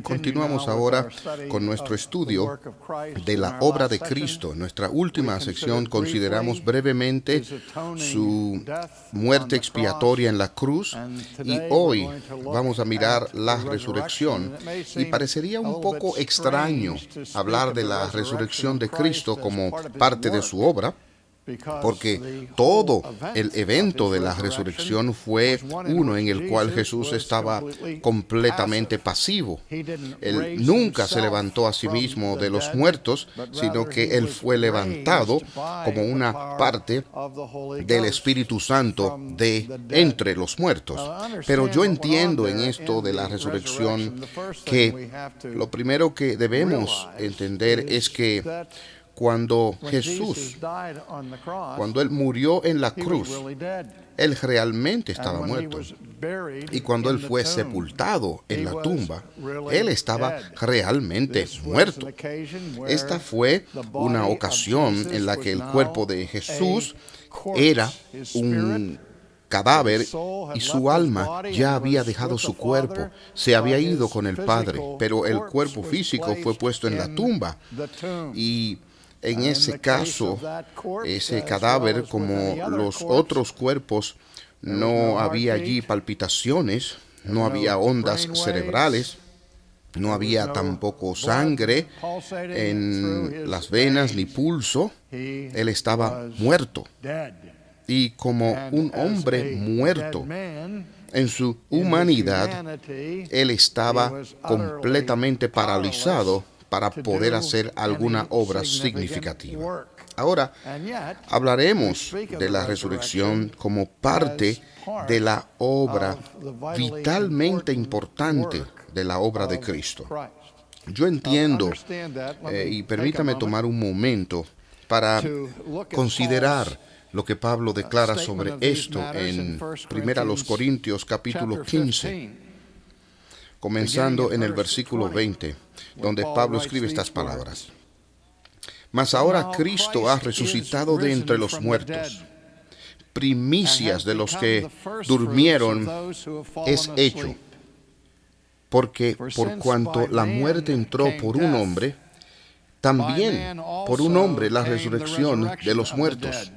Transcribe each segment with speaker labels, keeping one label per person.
Speaker 1: Continuamos ahora con nuestro estudio de la obra de Cristo. En nuestra última sección consideramos brevemente su muerte expiatoria en la cruz y hoy vamos a mirar la resurrección. Y parecería un poco extraño hablar de la resurrección de Cristo como parte de su obra, porque todo el evento de la resurrección fue uno en el cual Jesús estaba completamente pasivo. Él nunca se levantó a sí mismo de los muertos, sino que Él fue levantado como una parte del Espíritu Santo de entre los muertos. Pero yo entiendo en esto de la resurrección que lo primero que debemos entender es que cuando Él murió en la cruz, Él realmente estaba muerto. Y cuando Él fue sepultado en la tumba, Él estaba realmente muerto. Esta fue una ocasión en la que el cuerpo de Jesús era un cadáver y su alma ya había dejado su cuerpo, se había ido con el Padre, pero el cuerpo físico fue puesto en la tumba. Y en ese caso, ese cadáver, como los otros cuerpos, no había allí palpitaciones, no había ondas cerebrales, no había tampoco sangre en las venas ni pulso. Él estaba muerto. Y como un hombre muerto en su humanidad, Él estaba completamente paralizado para poder hacer alguna obra significativa. Ahora, hablaremos de la resurrección como parte de la obra vitalmente importante de la obra de Cristo. Yo entiendo, y permítame tomar un momento para considerar lo que Pablo declara sobre esto en 1 Corintios capítulo 15. Comenzando en el versículo 20, donde Pablo escribe estas palabras. Mas ahora Cristo ha resucitado de entre los muertos. Primicias de los que durmieron es hecho. Porque por cuanto la muerte entró por un hombre, también por un hombre la resurrección de los muertos.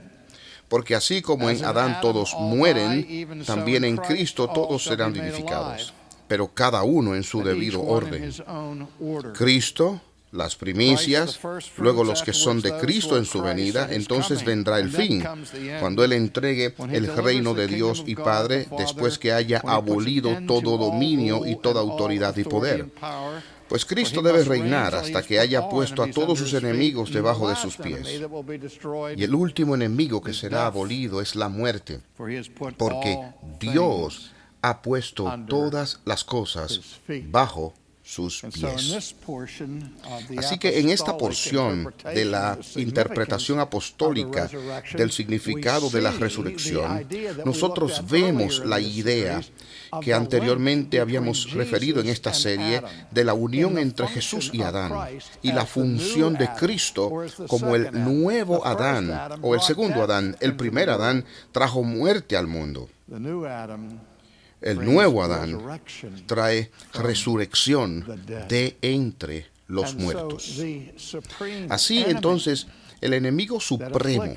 Speaker 1: Porque así como en Adán todos mueren, también en Cristo todos serán vivificados, pero cada uno en su debido orden. Cristo, las primicias, luego los que son de Cristo en su venida, entonces vendrá el fin, cuando Él entregue el reino de Dios y Padre, después que haya abolido todo dominio y toda autoridad y poder. Pues Cristo debe reinar hasta que haya puesto a todos sus enemigos debajo de sus pies. Y el último enemigo que será abolido es la muerte, porque Dios ha puesto todas las cosas bajo sus pies. Así que en esta porción de la interpretación apostólica del significado de la resurrección, nosotros vemos la idea que anteriormente habíamos referido en esta serie de la unión entre Jesús y Adán y la función de Cristo como el nuevo Adán o el segundo Adán. El primer Adán trajo muerte al mundo. El nuevo Adán trae resurrección de entre los muertos. Así entonces, el enemigo supremo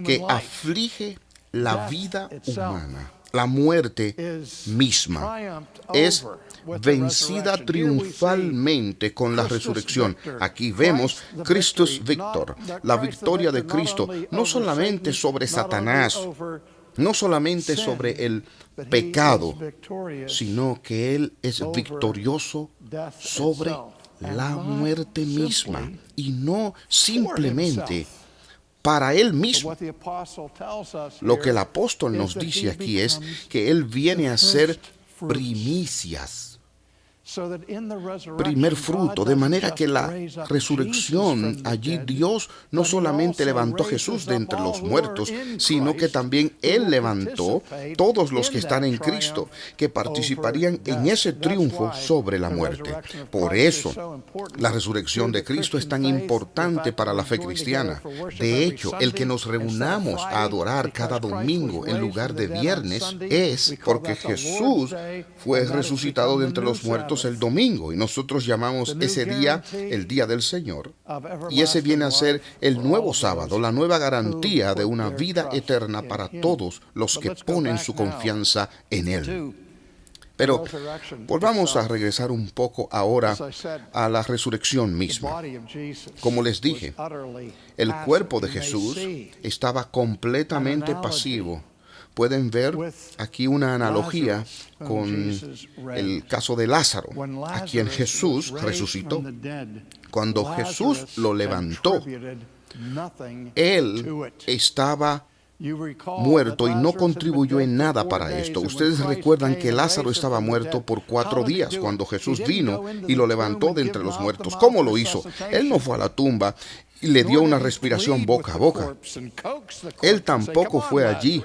Speaker 1: que aflige la vida humana, la muerte misma, es vencida triunfalmente con la resurrección. Aquí vemos Christus Victor, la victoria de Cristo, no solamente sobre Satanás, no solamente sobre el pecado, sino que Él es victorioso sobre la muerte misma, y no simplemente para Él mismo. Lo que el apóstol nos dice aquí es que Él viene a ser primicias, primer fruto, de manera que la resurrección, allí Dios no solamente levantó a Jesús de entre los muertos, sino que también Él levantó todos los que están en Cristo, que participarían en ese triunfo sobre la muerte. Por eso, la resurrección de Cristo es tan importante para la fe cristiana. De hecho, el que nos reunamos a adorar cada domingo en lugar de viernes es porque Jesús fue resucitado de entre los muertos muertos el domingo, y nosotros llamamos ese día el Día del Señor, y ese viene a ser el nuevo sábado, la nueva garantía de una vida eterna para todos los que ponen su confianza en Él. Pero volvamos a regresar un poco ahora a la resurrección misma. Como les dije, el cuerpo de Jesús estaba completamente pasivo. Pueden ver aquí una analogía con el caso de Lázaro, a quien Jesús resucitó. Cuando Jesús lo levantó, Él estaba muerto y no contribuyó en nada para esto. Ustedes recuerdan que Lázaro estaba muerto por 4 días cuando Jesús vino y lo levantó de entre los muertos. ¿Cómo lo hizo? Él no fue a la tumba y le dio una respiración boca a boca. Él tampoco fue allí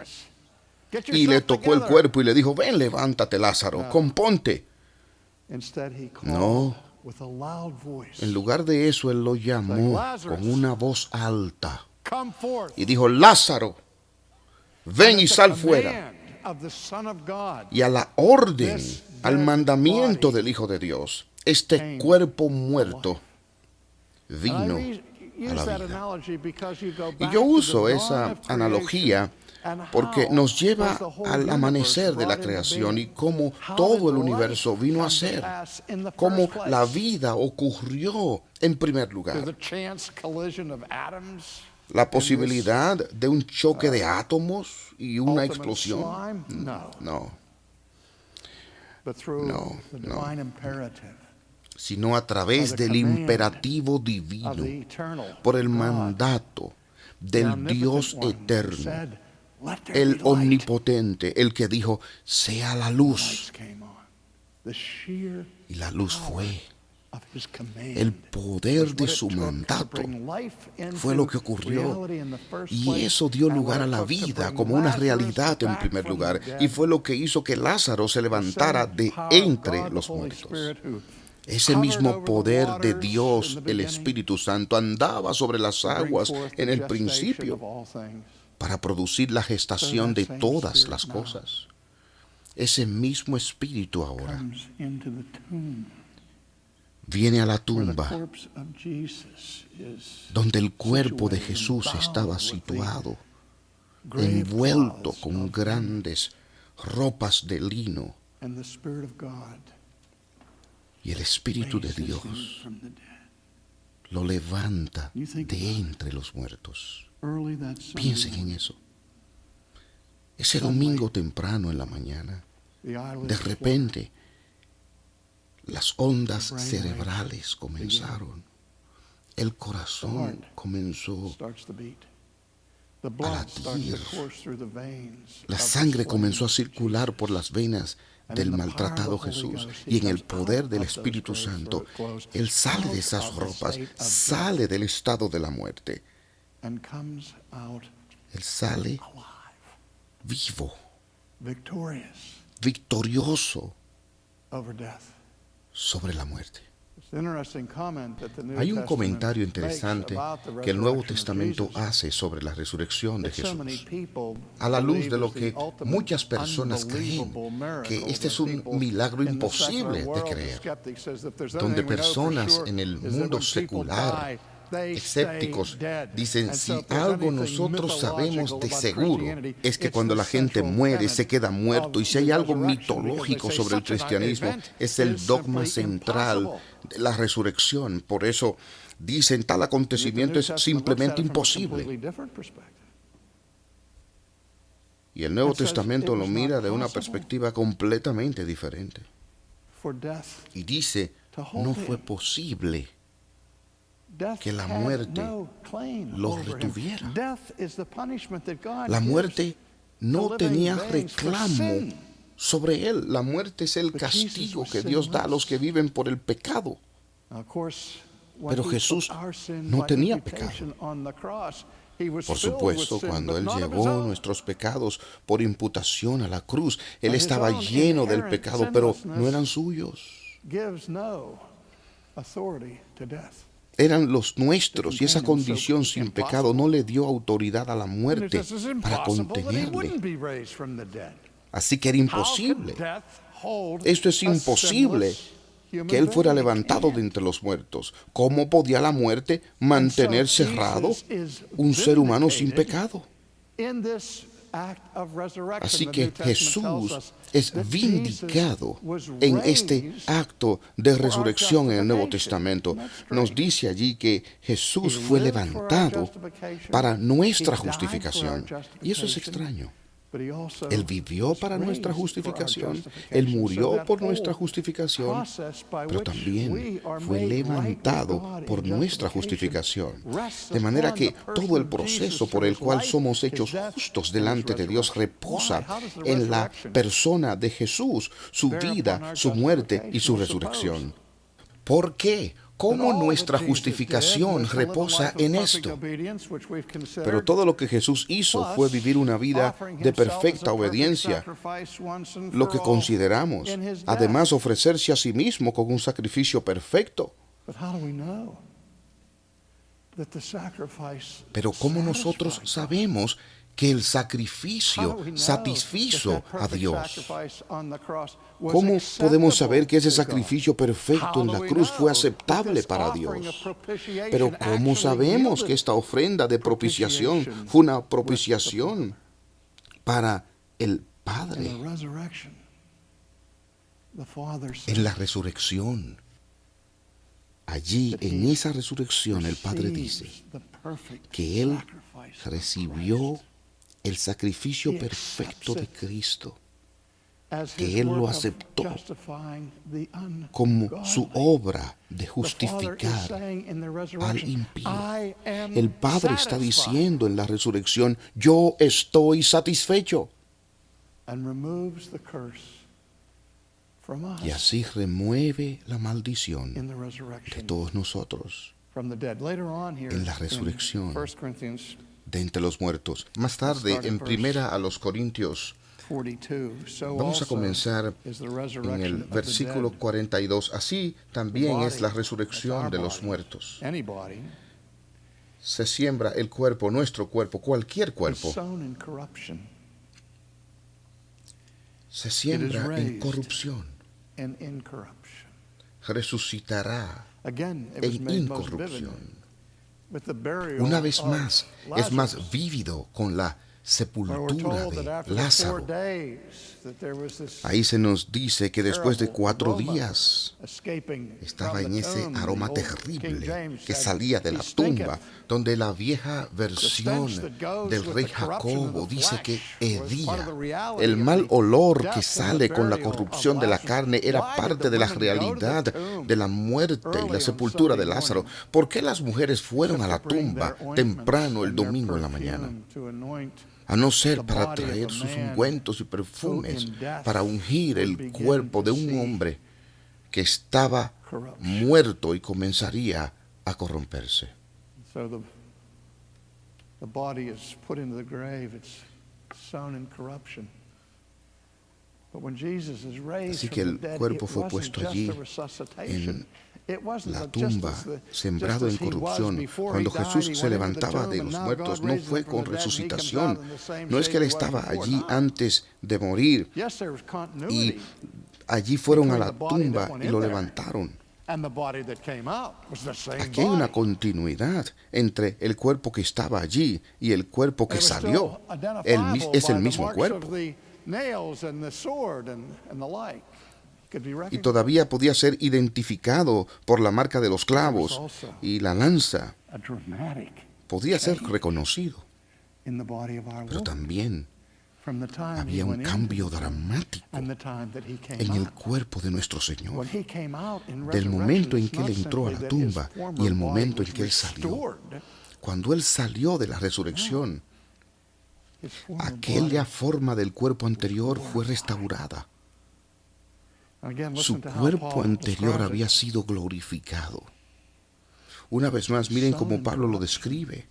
Speaker 1: y le tocó el cuerpo y le dijo: ven, levántate, Lázaro, componte. No. En lugar de eso, Él lo llamó con una voz alta y dijo: Lázaro, ven y sal fuera. Y a la orden, al mandamiento del Hijo de Dios, este cuerpo muerto vino a la vida. Y yo uso esa analogía porque nos lleva al amanecer de la creación y cómo todo el universo vino a ser, cómo la vida ocurrió en primer lugar. La posibilidad de un choque de átomos y una explosión. No. Sino a través del imperativo divino, por el mandato del Dios eterno, el omnipotente, el que dijo: sea la luz. Y la luz fue. El poder de su mandato fue lo que ocurrió, y eso dio lugar a la vida como una realidad en primer lugar, y fue lo que hizo que Lázaro se levantara de entre los muertos. Ese mismo poder de Dios, el Espíritu Santo, andaba sobre las aguas en el principio para producir la gestación de todas las cosas. Ese mismo Espíritu ahora viene a la tumba donde el cuerpo de Jesús estaba situado, envuelto con grandes ropas de lino, y el Espíritu de Dios lo levanta de entre los muertos. Piensen en eso. Ese domingo temprano en la mañana, de repente, las ondas cerebrales comenzaron. El corazón comenzó a latir. La sangre comenzó a circular por las venas del maltratado Jesús. Y en el poder del Espíritu Santo, Él sale de esas ropas, sale del estado de la muerte. Él sale vivo, victorioso sobre la muerte. Hay un comentario interesante que el Nuevo Testamento hace sobre la resurrección de Jesús, a la luz de lo que muchas personas creen, que este es un milagro imposible de creer, donde personas en el mundo secular, escépticos, dicen: si algo nosotros sabemos de seguro es que cuando la gente muere se queda muerto, y si hay algo mitológico sobre el cristianismo es el dogma central de la resurrección. Por eso dicen: tal acontecimiento es simplemente imposible. Y el Nuevo Testamento lo mira de una perspectiva completamente diferente y dice: no fue posible que la muerte lo retuviera. La muerte no tenía reclamo sobre él. La muerte es el castigo que Dios da a los que viven por el pecado. Pero Jesús no tenía pecado. Por supuesto, cuando Él llevó nuestros pecados por imputación a la cruz, Él estaba lleno del pecado, pero no eran suyos. Eran los nuestros, y esa condición sin pecado no le dio autoridad a la muerte para contenerle. Así que era imposible. Esto es imposible, que Él fuera levantado de entre los muertos. ¿Cómo podía la muerte mantener cerrado un ser humano sin pecado? Así que Jesús es vindicado en este acto de resurrección en el Nuevo Testamento. Nos dice allí que Jesús fue levantado para nuestra justificación. Y eso es extraño. Él vivió para nuestra justificación, Él murió por nuestra justificación, pero también fue levantado por nuestra justificación. De manera que todo el proceso por el cual somos hechos justos delante de Dios reposa en la persona de Jesús, su vida, su muerte y su resurrección. ¿Por qué? ¿Cómo nuestra justificación reposa en esto? Pero todo lo que Jesús hizo fue vivir una vida de perfecta obediencia, lo que consideramos. Además, ofrecerse a sí mismo con un sacrificio perfecto. Pero ¿cómo nosotros sabemos que el sacrificio satisfizo a Dios? ¿Cómo podemos saber que ese sacrificio perfecto en la cruz fue aceptable para Dios? Pero ¿cómo sabemos que esta ofrenda de propiciación fue una propiciación para el Padre? En la resurrección, allí en esa resurrección el Padre dice que Él recibió el sacrificio perfecto de Cristo, que Él lo aceptó como su obra de justificar al impío. El Padre está diciendo en la resurrección, yo estoy satisfecho. Y así remueve la maldición de todos nosotros en la resurrección de entre los muertos. Más tarde, en Primera a los Corintios, vamos a comenzar en el versículo 42. Así también es la resurrección de los muertos. Se siembra el cuerpo, nuestro cuerpo, cualquier cuerpo. Se siembra en corrupción. Resucitará en incorrupción. Una vez más, es más vívido con la sepultura de Lázaro. Ahí se nos dice que después de 4 días estaba en ese aroma terrible que salía de la tumba, donde la vieja versión del rey Jacobo dice que hedía. El mal olor que sale con la corrupción de la carne era parte de la realidad de la muerte y la sepultura de Lázaro. ¿Por qué las mujeres fueron a la tumba temprano el domingo en la mañana? A no ser para traer sus ungüentos y perfumes, para ungir el cuerpo de un hombre que estaba muerto y comenzaría a corromperse. Así que el cuerpo fue puesto allí en la tumba, sembrado en corrupción. Cuando Jesús se levantaba de los muertos, no fue con resucitación. No es que Él estaba allí antes de morir y allí fueron a la tumba y lo levantaron. Aquí hay una continuidad entre el cuerpo que estaba allí y el cuerpo que salió. Es el mismo cuerpo. Y todavía podía ser identificado por la marca de los clavos y la lanza. Podía ser reconocido. Pero también había un cambio dramático en el cuerpo de nuestro Señor. Del momento en que Él entró a la tumba y el momento en que Él salió. Cuando Él salió de la resurrección, aquella forma del cuerpo anterior fue restaurada. Su cuerpo anterior había sido glorificado. Una vez más, miren cómo Pablo lo describe.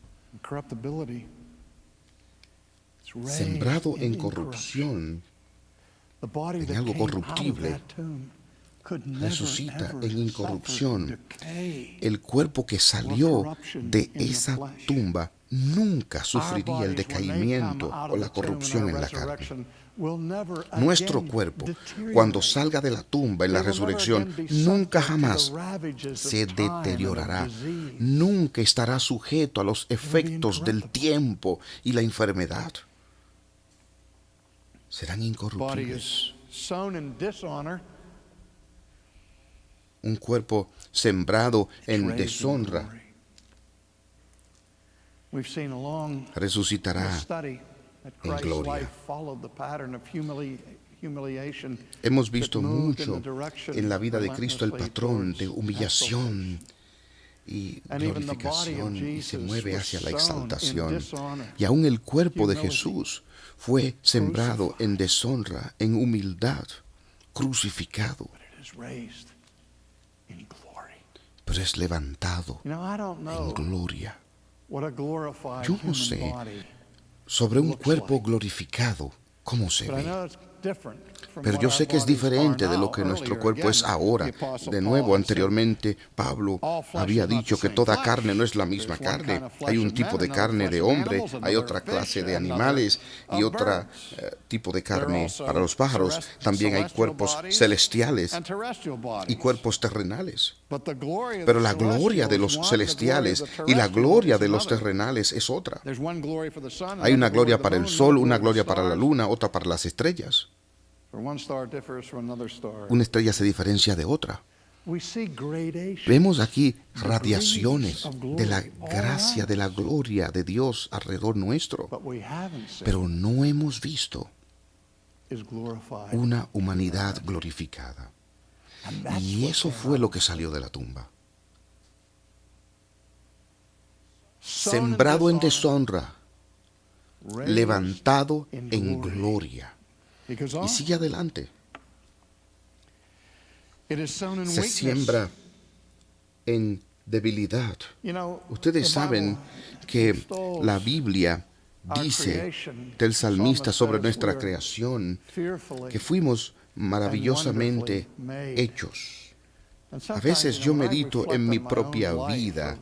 Speaker 1: Sembrado en corrupción, en algo corruptible, resucita en incorrupción. El cuerpo que salió de esa tumba nunca sufriría el decaimiento o la corrupción en la carne. Nuestro cuerpo, cuando salga de la tumba en la resurrección, nunca jamás se deteriorará, nunca estará sujeto a los efectos del tiempo y la enfermedad. Serán incorruptibles. Un cuerpo sembrado en deshonra resucitará en gloria. Hemos visto mucho en la vida de Cristo el patrón de humillación y glorificación, y se mueve hacia la exaltación. Y aún el cuerpo de Jesús fue sembrado en deshonra, en humildad, crucificado, pero es levantado en gloria. Yo no sé sobre un cuerpo glorificado cómo se ve, pero yo sé que es diferente de lo que nuestro cuerpo es ahora. De nuevo, anteriormente, Pablo había dicho que toda carne no es la misma carne. Hay un tipo de carne de hombre, hay otra clase de animales y otro tipo de carne para los pájaros. También hay cuerpos celestiales y cuerpos terrenales. Pero la gloria de los celestiales y la gloria de los terrenales es otra. Hay una gloria para el sol, una gloria para la luna, otra para las estrellas. Una estrella se diferencia de otra. Vemos aquí radiaciones de la gracia, de la gloria de Dios alrededor nuestro, pero no hemos visto una humanidad glorificada. Y eso fue lo que salió de la tumba. Sembrado en deshonra, levantado en gloria. Y sigue adelante. Se siembra en debilidad. Ustedes saben que la Biblia dice del salmista sobre nuestra creación que fuimos maravillosamente hechos. A veces yo medito en mi propia vida,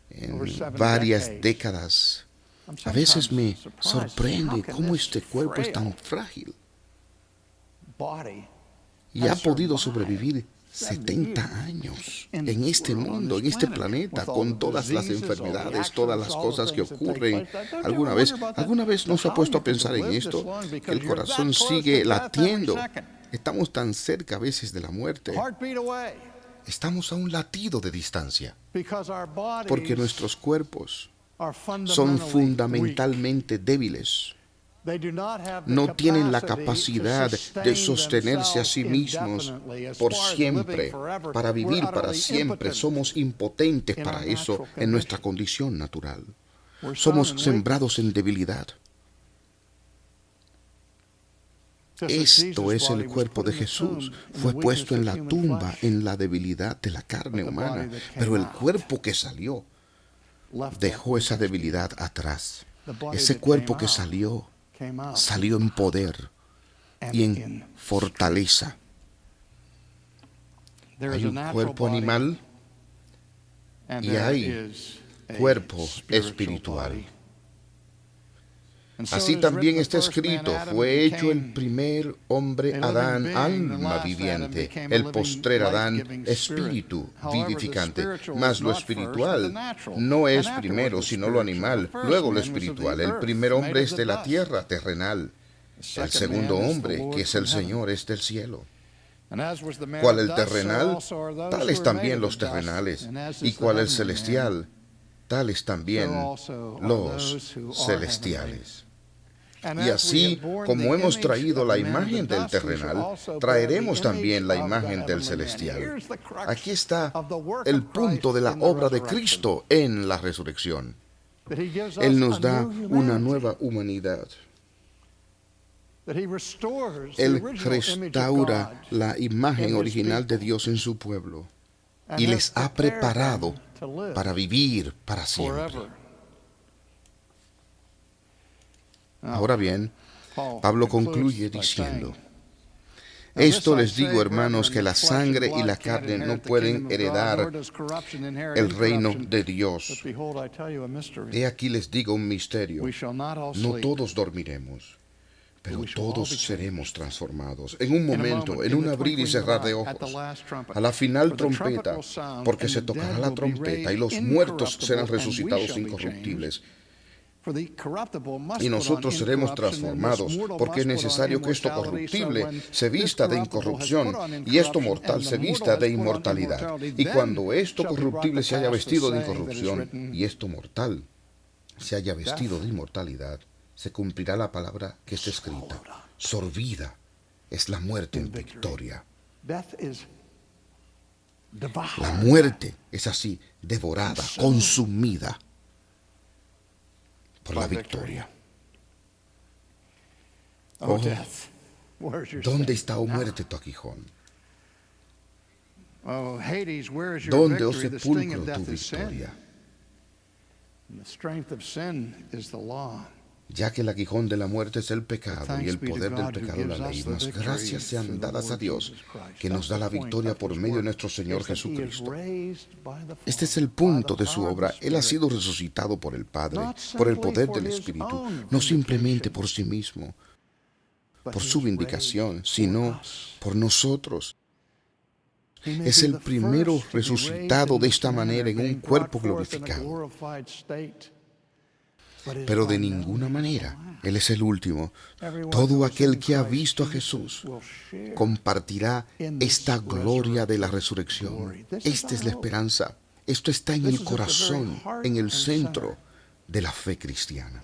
Speaker 1: en varias décadas. A veces me sorprende cómo este cuerpo es tan frágil y ha podido sobrevivir 70 años en este mundo, en este planeta, con todas las enfermedades, todas las cosas que ocurren. ¿Alguna vez no se ha puesto a pensar en esto? Que el corazón sigue latiendo. Estamos tan cerca a veces de la muerte. Estamos a un latido de distancia, porque nuestros cuerpos son fundamentalmente débiles. No tienen la capacidad de sostenerse a sí mismos por siempre, para vivir para siempre. Somos impotentes para eso en nuestra condición natural. Somos sembrados en debilidad. Esto es el cuerpo de Jesús. Fue puesto en la tumba en la debilidad de la carne humana, pero el cuerpo que salió dejó esa debilidad atrás. Ese cuerpo que salió en poder y en fortaleza. Hay un cuerpo animal y hay cuerpo espiritual. Así también está escrito: fue hecho el primer hombre Adán, alma viviente; el postrer Adán, espíritu vivificante. Mas lo espiritual no es primero, sino lo animal, luego lo espiritual. El primer hombre es de la tierra, terrenal. El segundo hombre, que es el Señor, es del cielo. Cual el terrenal, tales también los terrenales. Y cual el celestial, tales también los celestiales. Y así como hemos traído la imagen del terrenal, traeremos también la imagen del celestial. Aquí está el punto de la obra de Cristo en la resurrección. Él nos da una nueva humanidad. Él restaura la imagen original de Dios en su pueblo y les ha preparado para vivir para siempre. Ahora bien, Pablo concluye diciendo: esto les digo, hermanos, que la sangre y la carne no pueden heredar el reino de Dios. He aquí les digo un misterio: no todos dormiremos, pero todos seremos transformados en un momento, en un abrir y cerrar de ojos, a la final trompeta, porque se tocará la trompeta y los muertos serán resucitados incorruptibles. Y nosotros seremos transformados, porque es necesario que esto corruptible se vista de incorrupción y esto mortal se vista de inmortalidad. Y cuando esto corruptible se haya vestido de incorrupción y esto mortal se haya vestido de inmortalidad, se cumplirá la palabra que está escrita: sorbida es la muerte en victoria. La muerte es así, devorada, consumida por la victoria. Oh, ¿dónde está, oh muerte, tu aguijón? ¿Dónde, oh sepulcro, tu victoria? Ya que el aguijón de la muerte es el pecado y el poder del pecado la ley, mas gracias sean dadas a Dios que nos da la victoria por medio de nuestro Señor Jesucristo. Este es el punto de su obra. Él ha sido resucitado por el Padre, por el poder del Espíritu, no simplemente por sí mismo, por su vindicación, sino por nosotros. Es el primero resucitado de esta manera en un cuerpo glorificado. Pero de ninguna manera Él es el último. Todo aquel que ha visto a Jesús compartirá esta gloria de la resurrección. Esta es la esperanza. Esto está en el corazón, en el centro de la fe cristiana.